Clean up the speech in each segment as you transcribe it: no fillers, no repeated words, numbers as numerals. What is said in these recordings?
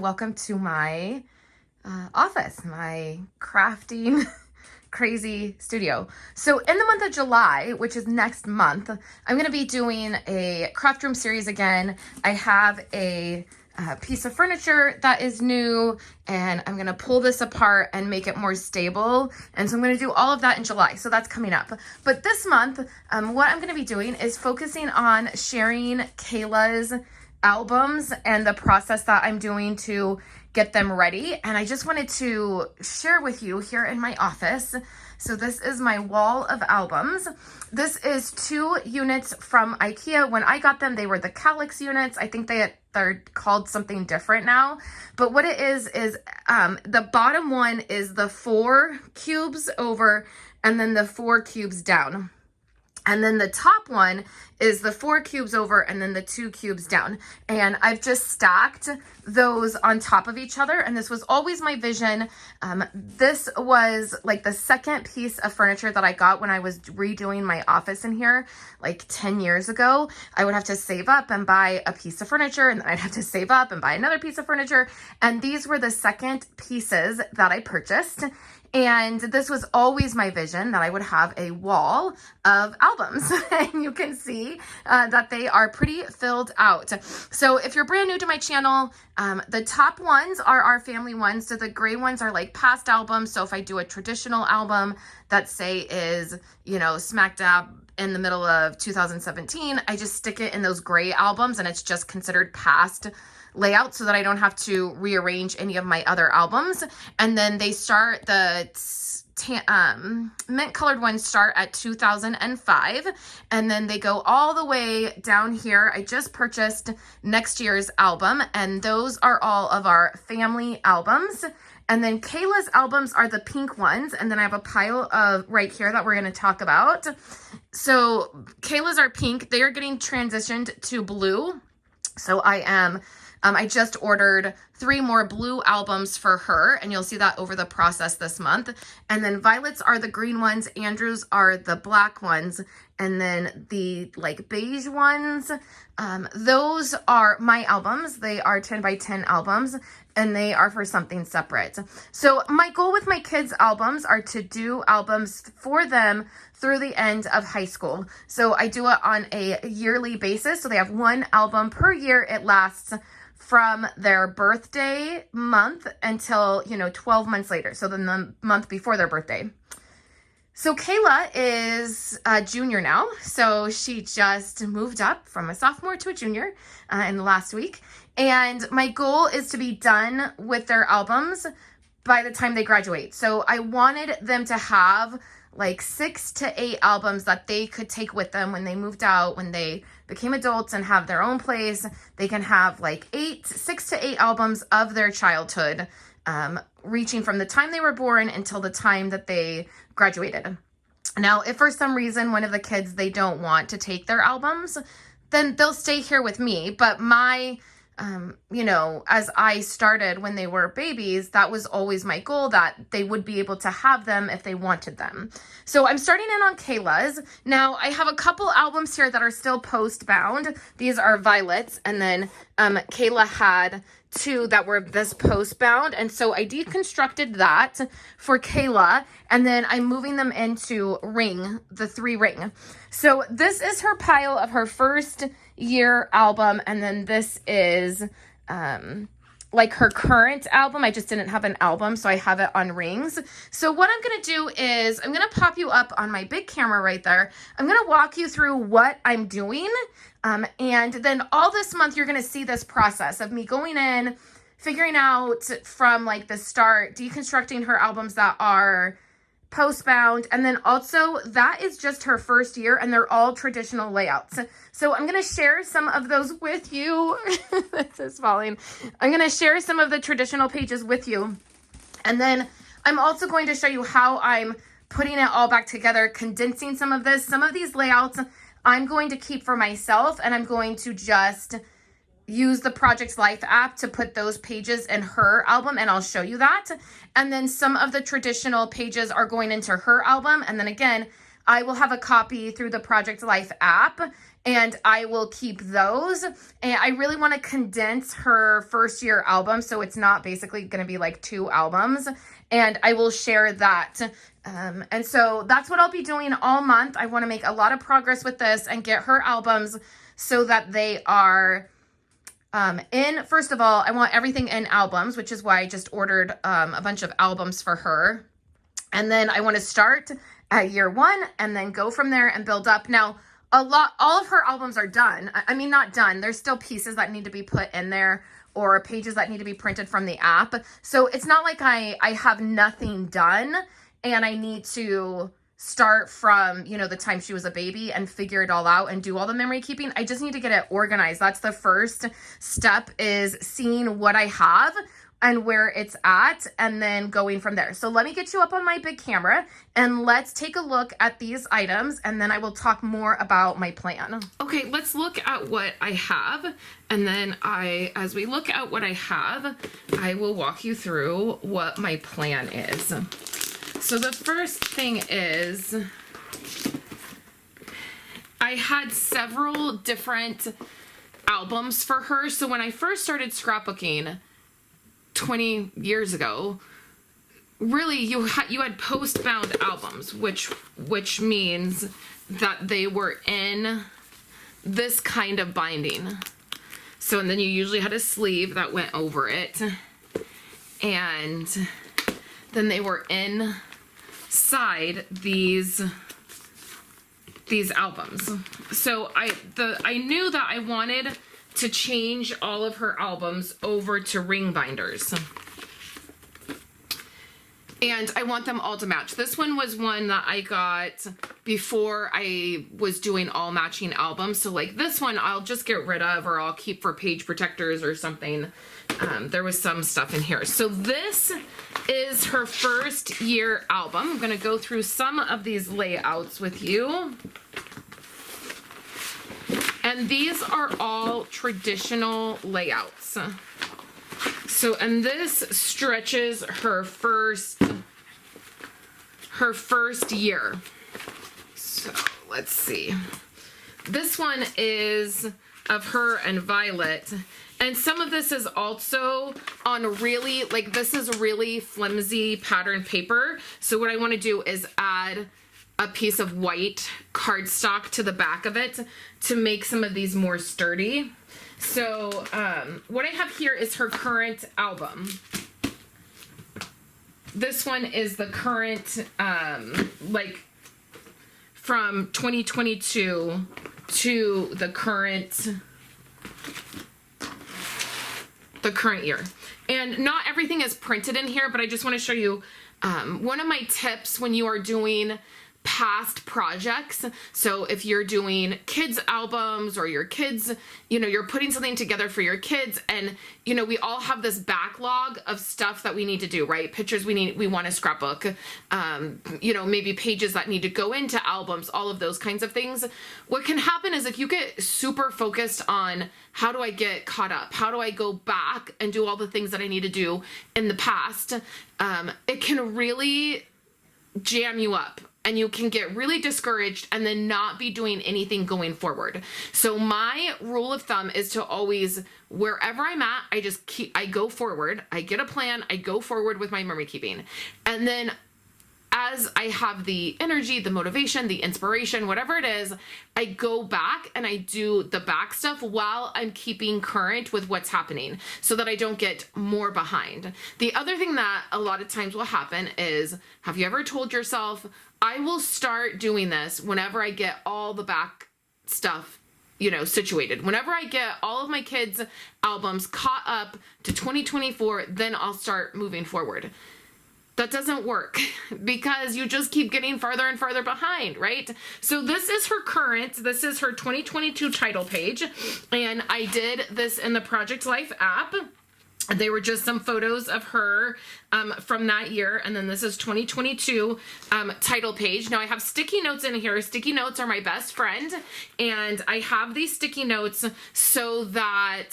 welcome to my office, my crafting crazy studio. So in the month of July, which is next month, I'm going to be doing a craft room series again. I have a piece of furniture that is new, and I'm going to pull this apart and make it more stable. And so I'm going to do all of that in July. So that's coming up. But this month, what I'm going to be doing is focusing on sharing Kayla's albums and the process that I'm doing to get them ready. And I just wanted to share with you here in my office. So this is my wall of albums. This is 2 units from IKEA. When I got them, they were the Calyx units. I think they're called something different now. But what it is the bottom one is the 4 cubes over and then the 4 cubes down. And then the top one is the 4 cubes over and then the 2 cubes down. And I've just stacked those on top of each other. And this was always my vision. This was like the second piece of furniture that I got when I was redoing my office in here like 10 years ago. I would have to save up and buy a piece of furniture, and then I'd have to save up and buy another piece of furniture. And these were the second pieces that I purchased. And this was always my vision, that I would have a wall of albums. And you can see that they are pretty filled out. So if you're brand new to my channel, the top ones are our family ones. So the gray ones are like past albums. So if I do a traditional album that say is, smack dab in the middle of 2017, I just stick it in those gray albums and it's just considered past layout so that I don't have to rearrange any of my other albums. And then they start, the mint colored ones start at 2005, and then they go all the way down here. I just purchased next year's album, and those are all of our family albums. And then Kayla's albums are the pink ones. And then I have a pile of right here that we're going to talk about. So Kayla's are pink. They are getting transitioned to blue. So I just ordered 3 more blue albums for her, and you'll see that over the process this month. And then Violet's are the green ones, Andrew's are the black ones, and then the like beige ones, those are my albums. They are 10 by 10 albums, and they are for something separate. So my goal with my kids' albums are to do albums for them through the end of high school. So I do it on a yearly basis. So they have 1 album per year. It lasts from their birthday month until, 12 months later. So then the month before their birthday. So Kayla is a junior now. So she just moved up from a sophomore to a junior in the last week. And my goal is to be done with their albums by the time they graduate. So I wanted them to have like 6 to 8 albums that they could take with them when they moved out, when they became adults and have their own place. They can have like 6 to 8 albums of their childhood, reaching from the time they were born until the time that they graduated. Now, if for some reason one of the kids, they don't want to take their albums, then they'll stay here with me. But my as I started when they were babies, that was always my goal, that they would be able to have them if they wanted them. So I'm starting in on Kayla's. Now I have a couple albums here that are still post bound. These are Violet's, and then Kayla had 2 that were this post bound. And so I deconstructed that for Kayla, and then I'm moving them into ring, the 3 ring. So this is her pile of her first year album, and then this is like her current album. I just didn't have an album, so I have it on rings. So what I'm going to do is I'm going to pop you up on my big camera right there. I'm going to walk you through what I'm doing. And then all this month, you're going to see this process of me going in, figuring out from like the start, deconstructing her albums that are post-bound. And then also that is just her first year, and they're all traditional layouts. So I'm going to share some of those with you. This is falling. I'm going to share some of the traditional pages with you. And then I'm also going to show you how I'm putting it all back together, condensing some of this. Some of these layouts I'm going to keep for myself, and I'm going to just use the Project Life app to put those pages in her album, and I'll show you that. And then some of the traditional pages are going into her album. And then again, I will have a copy through the Project Life app, and I will keep those. And I really want to condense her first year album, so it's not basically going to be like 2 albums, and I will share that. And so that's what I'll be doing all month. I want to make a lot of progress with this and get her albums so that they are first of all, I want everything in albums, which is why I just ordered a bunch of albums for her. And then I want to start at year 1 and then go from there and build up. Now, all of her albums are done. I mean, not done. There's still pieces that need to be put in there or pages that need to be printed from the app. So it's not like I have nothing done and I need to start from, you know, the time she was a baby and figure it all out and do all the memory keeping. I just need to get it organized. That's the first step, is seeing what I have and where it's at and then going from there. So let me get you up on my big camera and let's take a look at these items and then I will talk more about my plan. Okay, let's look at what I have, and then as we look at what I have, I will walk you through what my plan is. So the first thing is, I had several different albums for her. So when I first started scrapbooking 20 years ago, really you had post-bound albums, which means that they were in this kind of binding. So, and then you usually had a sleeve that went over it, and then they were inside these albums. So I knew that I wanted to change all of her albums over to ring binders. And I want them all to match. This one was one that I got before I was doing all matching albums. So like this one, I'll just get rid of, or I'll keep for page protectors or something. There was some stuff in here. So this is her first year album. I'm gonna go through some of these layouts with you. And these are all traditional layouts. So, and this stretches her first year. So let's see. This one is of her and Violet. And some of this is also on really, like this is really flimsy pattern paper. So what I want to do is add a piece of white cardstock to the back of it to make some of these more sturdy. So what I have here is her current album. This one is the current, like from 2022 to the current year. And not everything is printed in here, but I just want to show you one of my tips when you are doing past projects. So if you're doing kids albums or your kids, you know, you're putting something together for your kids, and you know, we all have this backlog of stuff that we need to do, right? Pictures we want to scrapbook, you know, maybe pages that need to go into albums, all of those kinds of things. What can happen is if you get super focused on how do I get caught up? How do I go back and do all the things that I need to do in the past? It can really jam you up. And you can get really discouraged and then not be doing anything going forward. So my rule of thumb is to always, wherever I'm at, I go forward. I get a plan, I go forward with my memory keeping. And then as I have the energy, the motivation, the inspiration, whatever it is, I go back and I do the back stuff while I'm keeping current with what's happening so that I don't get more behind. The other thing that a lot of times will happen is, have you ever told yourself, I will start doing this whenever I get all the back stuff, you know, situated. Whenever I get all of my kids' albums caught up to 2024, then I'll start moving forward. That doesn't work because you just keep getting farther and farther behind, right? So this is her current, this is her 2022 title page, and I did this in the Project Life app. They were just some photos of her from that year, and then this is 2022 title page. Now I have sticky notes in here. Sticky notes are my best friend, and I have these sticky notes so that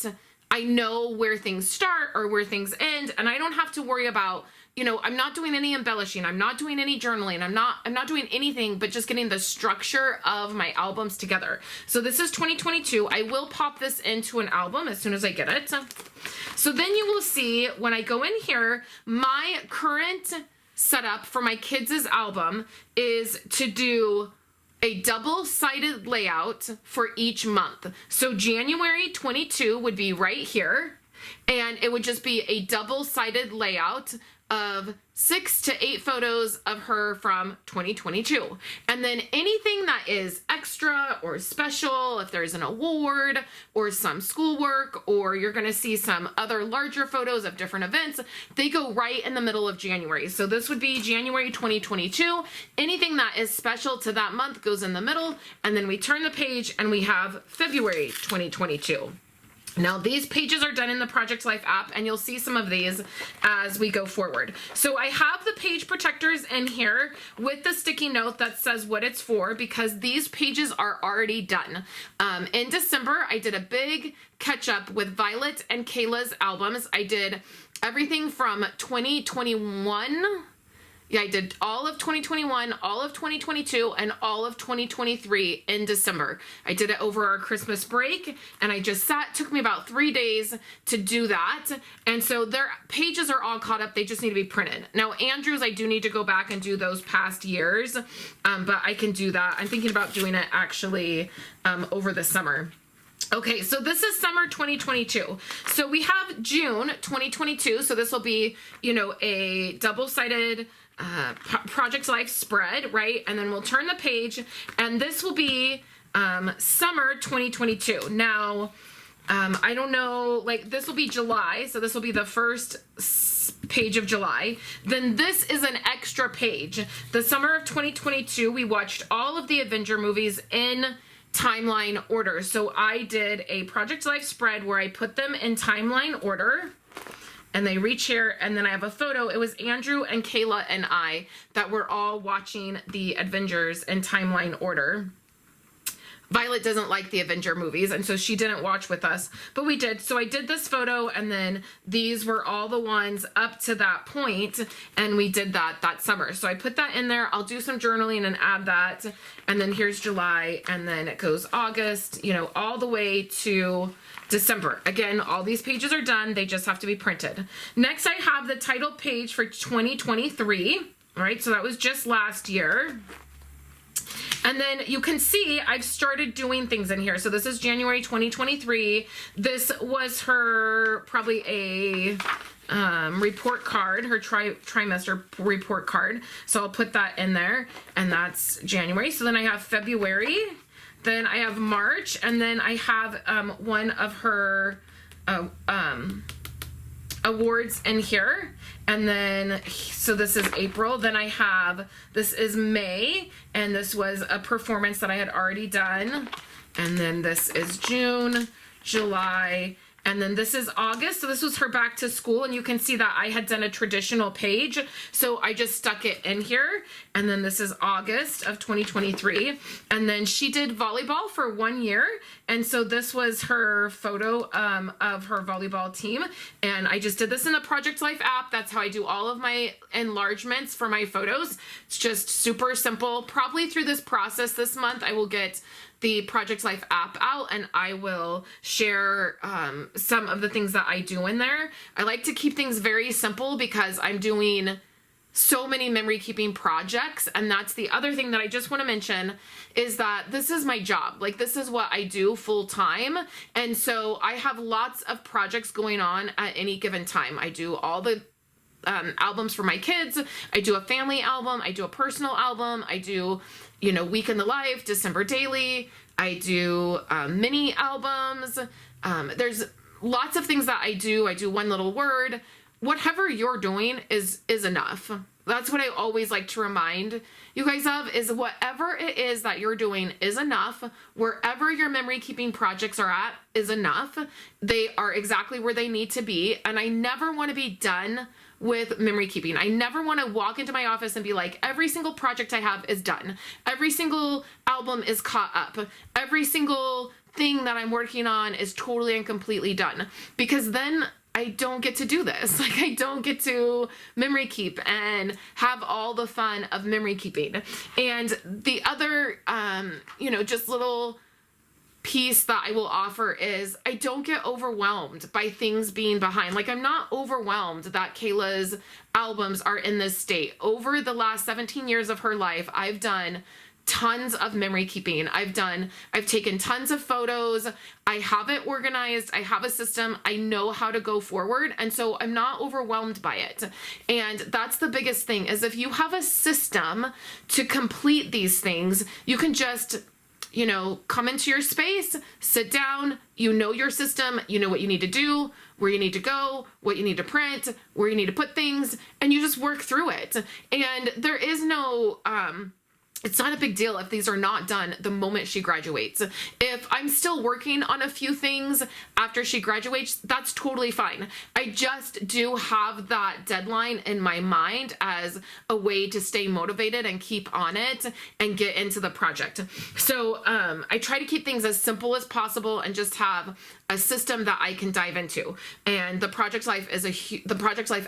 I know where things start or where things end, and I don't have to worry about I'm not doing any embellishing. I'm not doing any journaling. I'm not doing anything but just getting the structure of my albums together. So this is 2022. I will pop this into an album as soon as I get it. So then you will see when I go in here, my current setup for my kids' album is to do a double-sided layout for each month. So January 22 would be right here, and it would just be a double-sided layout of 6 to 8 photos of her from 2022. And then anything that is extra or special, if there's an award or some schoolwork, or you're gonna see some other larger photos of different events, they go right in the middle of January. So this would be January 2022. Anything that is special to that month goes in the middle, and then we turn the page and we have February 2022. Now these pages are done in the Project Life app, and you'll see some of these as we go forward. So I have the page protectors in here with the sticky note that says what it's for, because these pages are already done. In December, I did a big catch up with Violet and Kayla's albums. I did everything from 2021. Yeah, I did all of 2021, all of 2022, and all of 2023 in December. I did it over our Christmas break, and I just sat, took me about 3 days to do that. And so their pages are all caught up. They just need to be printed. Now, Andrew's, I do need to go back and do those past years, but I can do that. I'm thinking about doing it actually over the summer. Okay, so this is summer 2022. So we have June 2022. So this will be, a double-sided Project Life spread, right? And then we'll turn the page, and this will be summer 2022. Now, I don't know, this will be July, so this will be the first page of July. Then this is an extra page. The summer of 2022, we watched all of the Avenger movies in timeline order. So I did a Project Life spread where I put them in timeline order, and they reach here, and then I have a photo. It was Andrew and Kayla and I that were all watching the Avengers in timeline order. Violet doesn't like the Avenger movies, and so she didn't watch with us, but we did. So I did this photo, and then these were all the ones up to that point, and we did that summer. So I put that in there. I'll do some journaling and add that, and then here's July, and then it goes August, all the way to December. Again, all these pages are done. They just have to be printed. Next, I have the title page for 2023. All right, so that was just last year. And then you can see I've started doing things in here. So this is January 2023. This was her probably a report card, her trimester report card. So I'll put that in there, and that's January. So then I have February. Then I have March, and then I have one of her awards in here. And then, so this is April. Then I have, this is May, and this was a performance that I had already done. And then this is June, July, and then this is August. So this was her back to school, and you can see that I had done a traditional page. So I just stuck it in here. And then this is August of 2023. And then she did volleyball for 1 year. And so this was her photo of her volleyball team. And I just did this in the Project Life app. That's how I do all of my enlargements for my photos. It's just super simple. Probably through this process this month, I will get the Project Life app out, and I will share some of the things that I do in there. I like to keep things very simple because I'm doing so many memory keeping projects, and that's the other thing that I just want to mention is that this is my job. This is what I do full time, and so I have lots of projects going on at any given time. I do all the albums for my kids. I do a family album. I do a personal album. I do Week in the Life, December Daily. I do mini albums. There's lots of things that I do. I do One Little Word. Whatever you're doing is enough. That's what I always like to remind you guys of, is whatever it is that you're doing is enough. Wherever your memory keeping projects are at is enough. They are exactly where they need to be. And I never want to be done with memory keeping. I never want to walk into my office and be like, every single project I have is done. Every single album is caught up. Every single thing that I'm working on is totally and completely done. Because then I don't get to do this. Like, I don't get to memory keep and have all the fun of memory keeping. And the other, just little piece that I will offer is I don't get overwhelmed by things being behind. Like, I'm not overwhelmed that Kayla's albums are in this state. Over the last 17 years of her life, I've done tons of memory keeping. I've taken tons of photos. I have it organized. I have a system. I know how to go forward. And so I'm not overwhelmed by it. And that's the biggest thing, is if you have a system to complete these things, you can just, come into your space, sit down, your system, what you need to do, where you need to go, what you need to print, where you need to put things, and you just work through it. And there is no, it's not a big deal if these are not done the moment she graduates. If I'm still working on a few things after she graduates, that's totally fine. I just do have that deadline in my mind as a way to stay motivated and keep on it and get into the project. So I try to keep things as simple as possible and just have a system that I can dive into. And the Project Life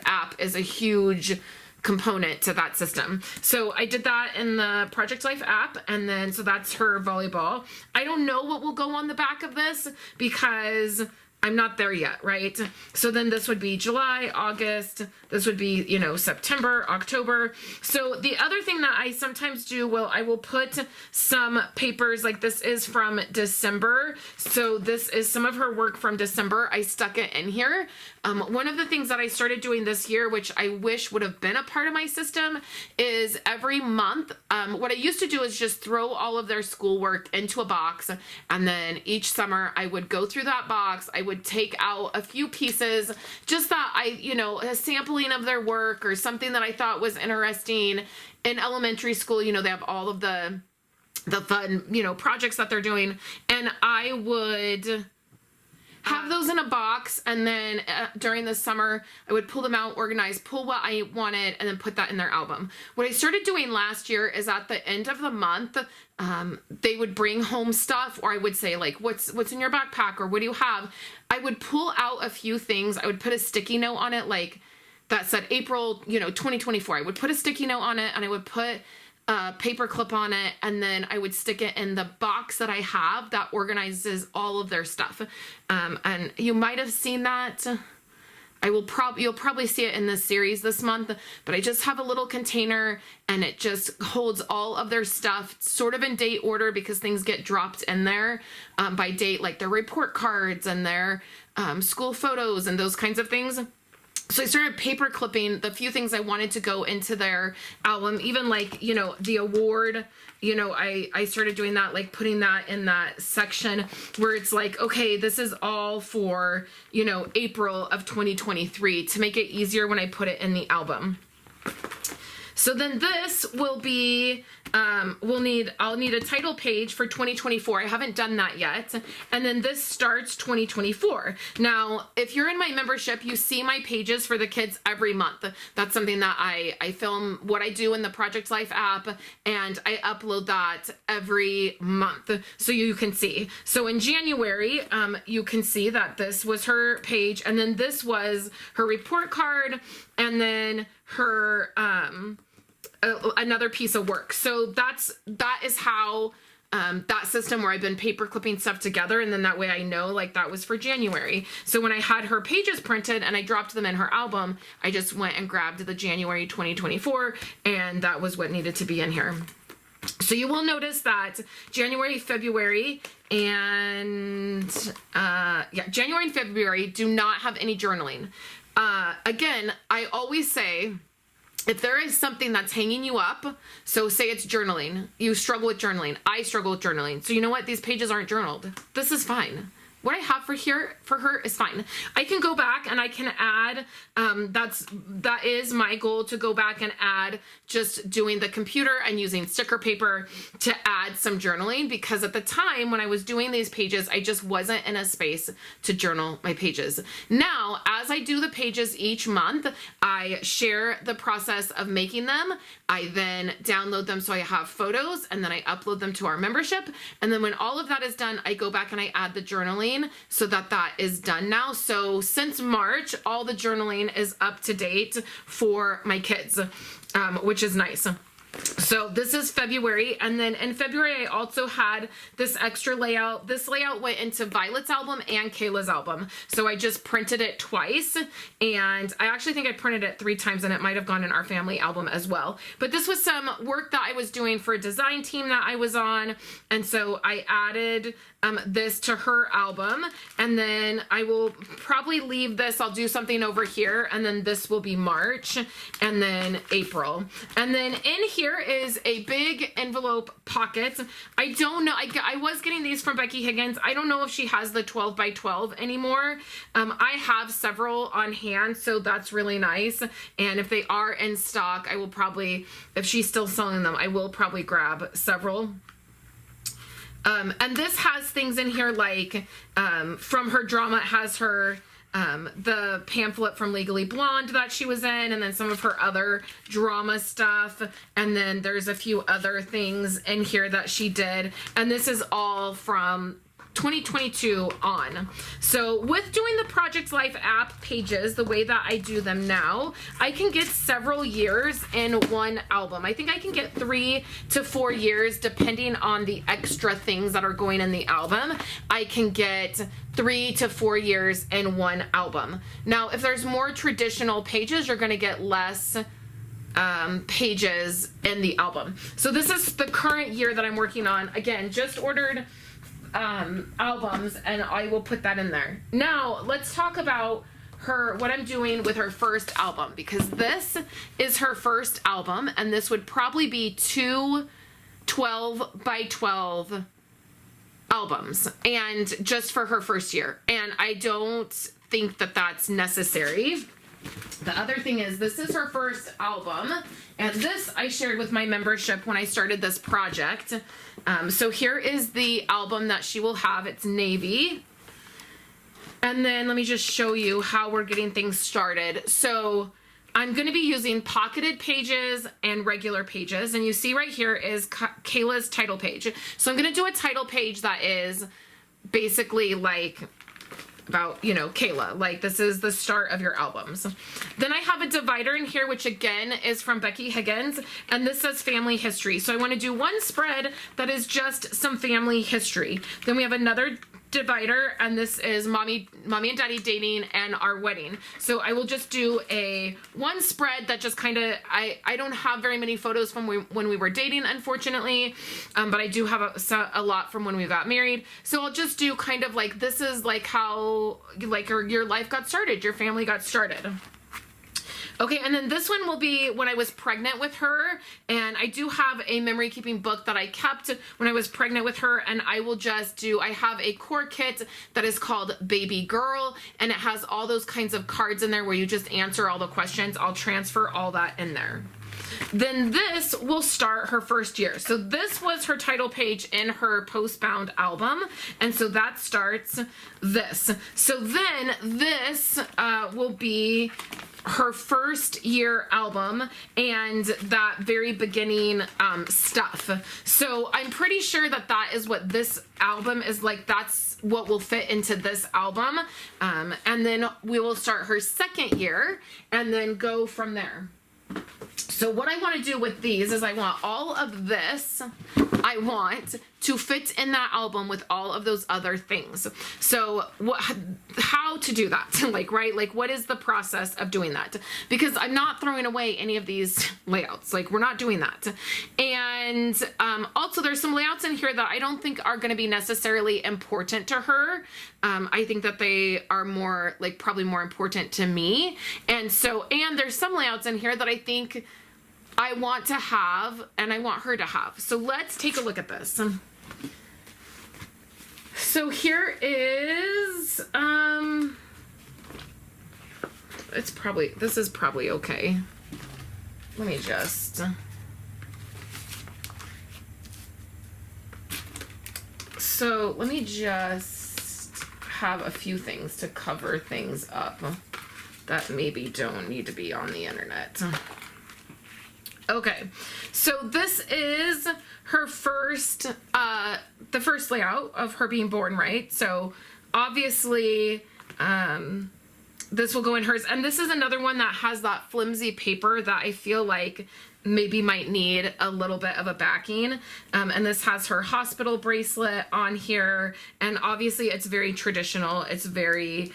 app is a huge component to that system. So I did that in the Project Life app, and then so that's her volleyball. I don't know what will go on the back of this because I'm not there yet, right? So then this would be July, August, this would be, September, October. So the other thing that I sometimes do, I will put some papers, like this is from December. So this is some of her work from December. I stuck it in here. One of the things that I started doing this year, which I wish would have been a part of my system, is every month, what I used to do is just throw all of their schoolwork into a box. And then each summer I would go through that box. I would take out a few pieces, just that a sampling of their work or something that I thought was interesting. In elementary school, they have all of the fun, projects that they're doing. And I would have those in a box, and then during the summer, I would pull them out, organize, pull what I wanted, and then put that in their album. What I started doing last year is at the end of the month, they would bring home stuff, or I would say, like, what's in your backpack, or what do you have? I would pull out a few things. I would put a sticky note on it, like that said April, 2024. I would put a sticky note on it, and I would put a paper clip on it, and then I would stick it in the box that I have that organizes all of their stuff. And you might have seen that. You'll probably see it in this series this month, but I just have a little container, and it just holds all of their stuff sort of in date order, because things get dropped in there by date, like their report cards and their school photos and those kinds of things. So I started paper clipping the few things I wanted to go into their album, even like, the award, I started doing that, like putting that in that section where it's like, okay, this is all for, April of 2023, to make it easier when I put it in the album. So then this will be, I'll need a title page for 2024. I haven't done that yet. And then this starts 2024. Now, if you're in my membership, you see my pages for the kids every month. That's something that I film what I do in the Project Life app, and I upload that every month so you can see. So in January, you can see that this was her page, and then this was her report card, and then her, another piece of work. So that is how that system where I've been paper clipping stuff together, and then that way I know, like, that was for January. So when I had her pages printed and I dropped them in her album, I just went and grabbed the January 2024, and that was what needed to be in here. So you will notice that January, February, and January and February do not have any journaling. Again, I always say, if there is something that's hanging you up, so say it's journaling, you struggle with journaling, I struggle with journaling. So you know what? These pages aren't journaled. This is fine. What I have for her is fine. I can go back and I can add, that is my goal, to go back and add, just doing the computer and using sticker paper to add some journaling, because at the time when I was doing these pages, I just wasn't in a space to journal my pages. Now, as I do the pages each month, I share the process of making them. I then download them so I have photos, and then I upload them to our membership. And then when all of that is done, I go back and I add the journaling journaling so that is done now. So since March, all the journaling is up to date for my kids, which is nice. So this is February, and then in February I also had this extra layout. This layout went into Violet's album and Kayla's album, so I just printed it twice, and I actually think I printed it 3 times, and it might have gone in our family album as well. But this was some work that I was doing for a design team that I was on, and so I added this to her album, and then I will probably leave this. I'll do something over here, and then this will be March, and then April. And then in here is a big envelope pocket. I don't know, I was getting these from Becky Higgins. I don't know if she has the 12 by 12 anymore. I have several on hand, so that's really nice. And if they are in stock, I will probably, if she's still selling them, I will probably grab several. And this has things in here like, from her drama, it has her, the pamphlet from Legally Blonde that she was in, and then some of her other drama stuff. And then there's a few other things in here that she did. And this is all from 2022 on. So with doing the Project Life app pages the way that I do them now, I can get several years in one album. I think I can get 3 to 4 years depending on the extra things that are going in the album. I can get 3 to 4 years in one album. Now, if there's more traditional pages, you're going to get less pages in the album. So this is the current year that I'm working on. Again, just ordered albums, and I will put that in there. Now let's talk about what I'm doing with her first album, because this is her first album, and this would probably be 2 12 by 12 albums, and just for her first year, and I don't think that that's necessary. The other thing is, this is her first album, and this I shared with my membership when I started this project. So here is the album that she will have. It's navy. And then let me just show you how we're getting things started. So I'm going to be using pocketed pages and regular pages. And you see right here is Kayla's title page. So I'm going to do a title page that is basically like about, you know, Kayla, like this is the start of your albums. Then I have a divider in here, which again is from Becky Higgins, and this says family history. So I want to do one spread that is just some family history. Then we have another divider, and this is mommy and daddy dating and our wedding. So I will just do one spread that just kind of, I don't have very many photos from when we were dating, unfortunately, but I do have a lot from when we got married. So I'll just do kind of like, this is like how like your life got started, your family got started. Okay, and then this one will be when I was pregnant with her, and I do have a memory keeping book that I kept when I was pregnant with her, and I will just do, I have a core kit that is called Baby Girl, and it has all those kinds of cards in there where you just answer all the questions. I'll transfer all that in there. Then this will start her first year. So this was her title page in her Postbound album, and so that starts this. So then this will be her first year album and that very beginning stuff. So I'm pretty sure that that is what this album is like. That's what will fit into this album. And then we will start her second year and then go from there. So what I want to do with these is I want all of this, I want to fit in that album with all of those other things. So how to do that? Like, right? Like, what is the process of doing that? Because I'm not throwing away any of these layouts. Like, we're not doing that. And also there's some layouts in here that I don't think are going to be necessarily important to her. I think that they are more, like, probably more important to me. And so, and there's some layouts in here that I think I want to have and I want her to have. So let's take a look at this. So here is, this is probably okay. Let me just, so let me just have a few things to cover things up that maybe don't need to be on the internet. Okay, so this is her first, the first layout of her being born, right? So obviously, this will go in hers. And this is another one that has that flimsy paper that I feel like maybe might need a little bit of a backing. And this has her hospital bracelet on here. And obviously it's very traditional. It's very,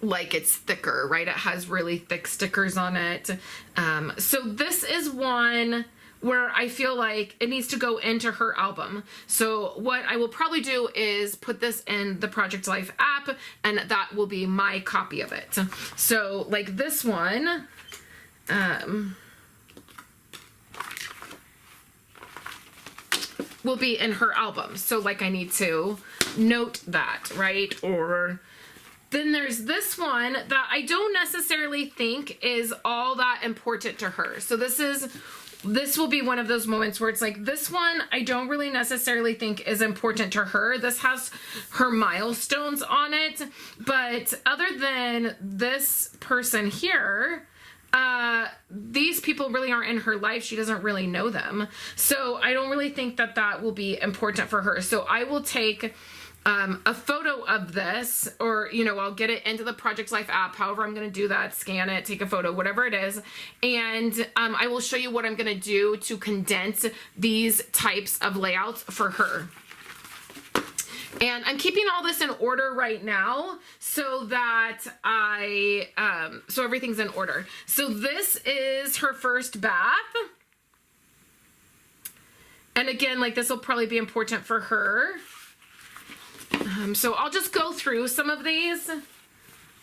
like it's thicker, right? It has really thick stickers on it. So this is one where I feel like it needs to go into her album. So what I will probably do is put this in the Project Life app, and that will be my copy of it. So like this one, will be in her album. So like I need to note that, right? Or then there's this one that I don't necessarily think is all that important to her. So this will be one of those moments where it's like, this one I don't really necessarily think is important to her. This has her milestones on it. But other than this person here, these people really aren't in her life. She doesn't really know them. So I don't really think that that will be important for her. So I will take a photo of this, or, you know, I'll get it into the Project Life app, however I'm going to do that, scan it, take a photo, whatever it is. And I will show you what I'm going to do to condense these types of layouts for her. And I'm keeping all this in order right now so that so everything's in order. So this is her first bath. And again, like this will probably be important for her. So I'll just go through some of these.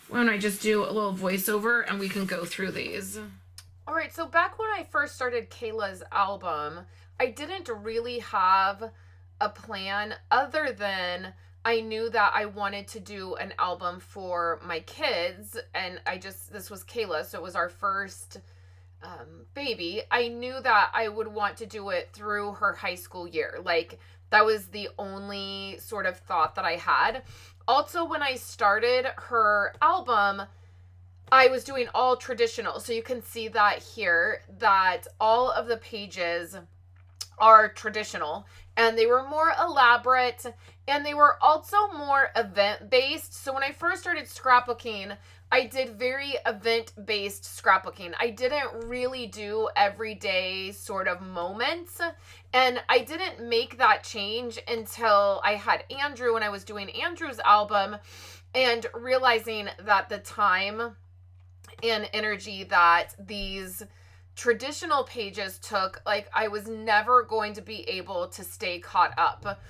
Why don't I just do a little voiceover and we can go through these. All right, so back when I first started Kayla's album, I didn't really have a plan other than I knew that I wanted to do an album for my kids, and this was Kayla, so it was our first baby. I knew that I would want to do it through her high school year. Like, that was the only sort of thought that I had. Also, when I started her album, I was doing all traditional. So you can see that here, that all of the pages are traditional, and they were more elaborate, and they were also more event-based. So when I first started scrapbooking, I did very event-based scrapbooking. I didn't really do everyday sort of moments, and I didn't make that change until I had Andrew, and I was doing Andrew's album, and realizing that the time and energy that these traditional pages took, like, I was never going to be able to stay caught up.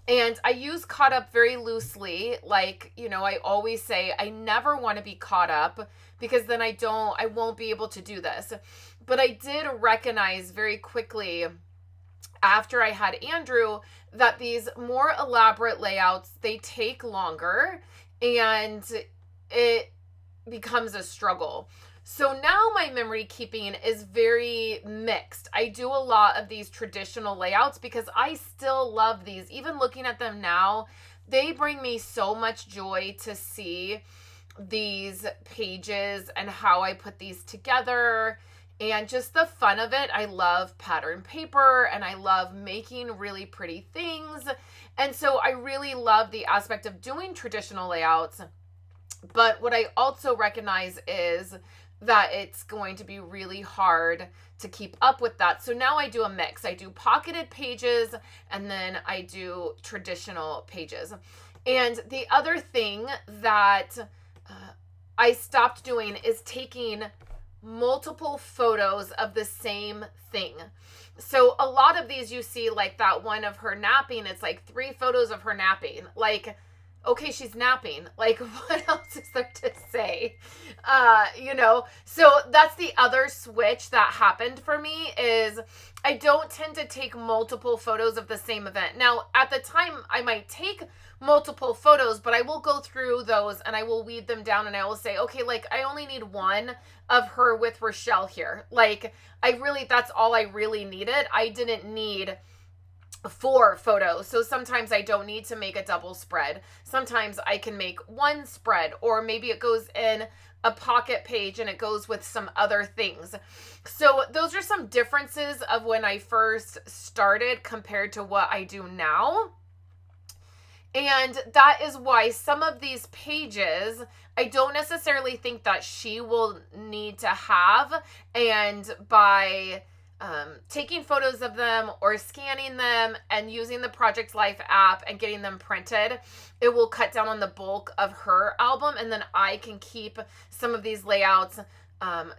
And I use caught up very loosely. Like, you know, I always say I never want to be caught up, because then I won't be able to do this. But I did recognize very quickly after I had Andrew that these more elaborate layouts, they take longer and it becomes a struggle. So now my memory keeping is very mixed. I do a lot of these traditional layouts because I still love these. Even looking at them now, they bring me so much joy to see these pages and how I put these together and just the fun of it. I love pattern paper and I love making really pretty things. And so I really love the aspect of doing traditional layouts. But what I also recognize is that it's going to be really hard to keep up with that. So now I do a mix. I do pocketed pages and then I do traditional pages. And the other thing that I stopped doing is taking multiple photos of the same thing. So a lot of these you see, like that one of her napping, it's like 3 photos of her napping. Like, okay, she's napping. Like, what else is there to say? You know, so that's the other switch that happened for me, is I don't tend to take multiple photos of the same event. Now, at the time, I might take multiple photos, but I will go through those and I will weed them down and I will say, okay, like, I only need one of her with Rochelle here. Like, that's all I really needed. I didn't need 4 photos. So sometimes I don't need to make a double spread. Sometimes I can make one spread, or maybe it goes in a pocket page and it goes with some other things. So those are some differences of when I first started compared to what I do now. And that is why some of these pages, I don't necessarily think that she will need to have. And by taking photos of them or scanning them and using the Project Life app and getting them printed, it will cut down on the bulk of her album. And then I can keep some of these layouts.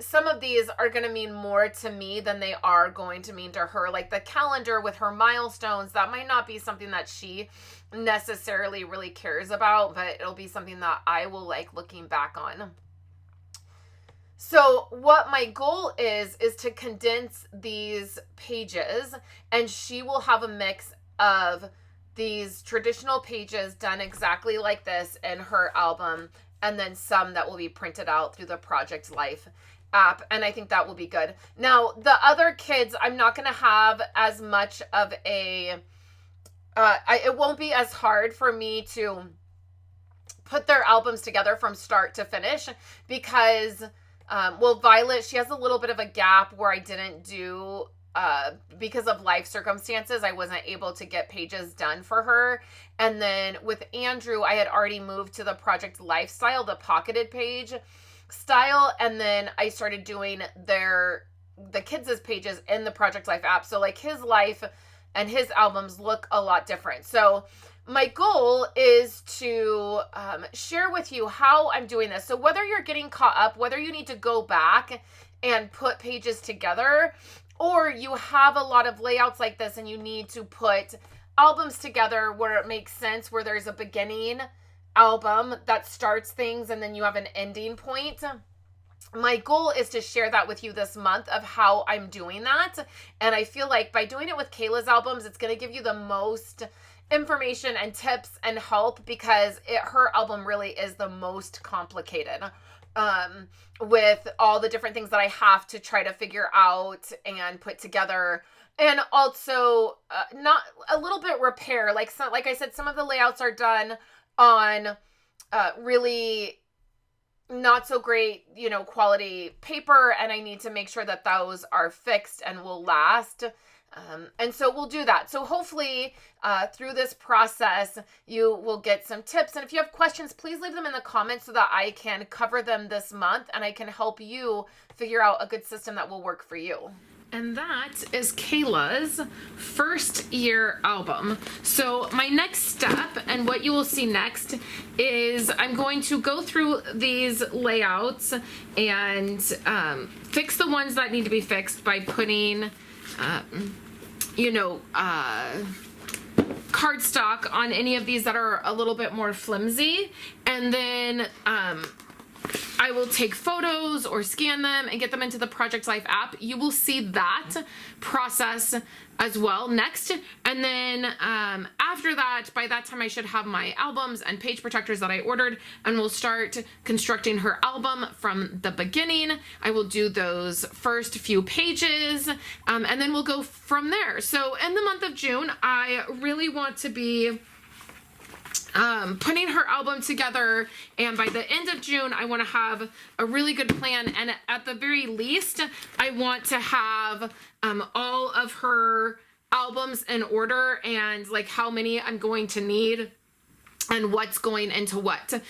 Some of these are going to mean more to me than they are going to mean to her. Like the calendar with her milestones, that might not be something that she necessarily really cares about, but it'll be something that I will like looking back on. So what my goal is to condense these pages, and she will have a mix of these traditional pages done exactly like this in her album, and then some that will be printed out through the Project Life app. And I think that will be good. Now, the other kids, I'm not going to have as much of a, it won't be as hard for me to put their albums together from start to finish because, well, Violet, she has a little bit of a gap where I didn't do, because of life circumstances, I wasn't able to get pages done for her. And then with Andrew, I had already moved to the Project Lifestyle, the pocketed page style. And then I started doing the kids' pages in the Project Life app. So like his life and his albums look a lot different. So my goal is to share with you how I'm doing this. So whether you're getting caught up, whether you need to go back and put pages together, or you have a lot of layouts like this and you need to put albums together where it makes sense, where there's a beginning album that starts things and then you have an ending point. My goal is to share that with you this month of how I'm doing that. And I feel like by doing it with Kayla's albums, it's going to give you the most information and tips and help because her album really is the most complicated. With all the different things that I have to try to figure out and put together, and also not a little bit repair. Like I said, some of the layouts are done on really not so great, quality paper, and I need to make sure that those are fixed and will last. And so we'll do that. So hopefully through this process, you will get some tips. And if you have questions, please leave them in the comments so that I can cover them this month and I can help you figure out a good system that will work for you. And that is Kayla's first year album. So my next step and what you will see next is I'm going to go through these layouts and fix the ones that need to be fixed by putting cardstock on any of these that are a little bit more flimsy. And then I will take photos or scan them and get them into the Project Life app. You will see that process as well next. And then after that, by that time I should have my albums and page protectors that I ordered, and we'll start constructing her album from the beginning. I will do those first few pages and then we'll go from there. So in the month of June, I really want to be putting her album together, and by the end of June I want to have a really good plan, and at the very least I want to have all of her albums in order and like how many I'm going to need and what's going into what.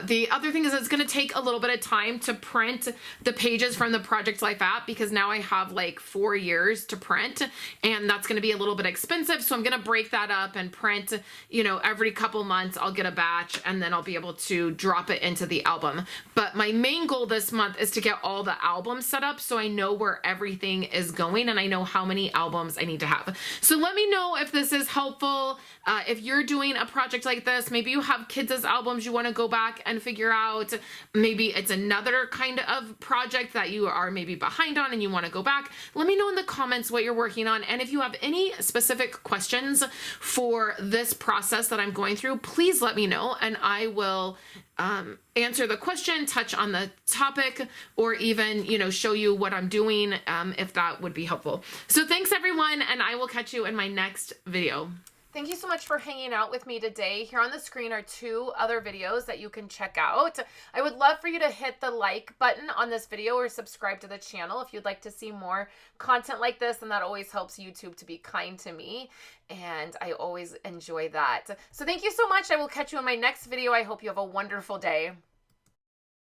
The other thing is it's going to take a little bit of time to print the pages from the Project Life app because now I have like 4 years to print, and that's going to be a little bit expensive. So I'm going to break that up and print, every couple months I'll get a batch and then I'll be able to drop it into the album. But my main goal this month is to get all the albums set up so I know where everything is going and I know how many albums I need to have. So let me know if this is helpful. If you're doing a project like this, maybe you have kids' albums you want to go back and figure out. Maybe it's another kind of project that you are maybe behind on and you want to go back. Let me know in the comments what you're working on. And if you have any specific questions for this process that I'm going through, please let me know and I will answer the question, touch on the topic, or even, show you what I'm doing if that would be helpful. So thanks everyone, and I will catch you in my next video. Thank you so much for hanging out with me today. Here on the screen are 2 other videos that you can check out. I would love for you to hit the like button on this video or subscribe to the channel if you'd like to see more content like this, and that always helps YouTube to be kind to me, and I always enjoy that. So thank you so much. I will catch you in my next video. I hope you have a wonderful day.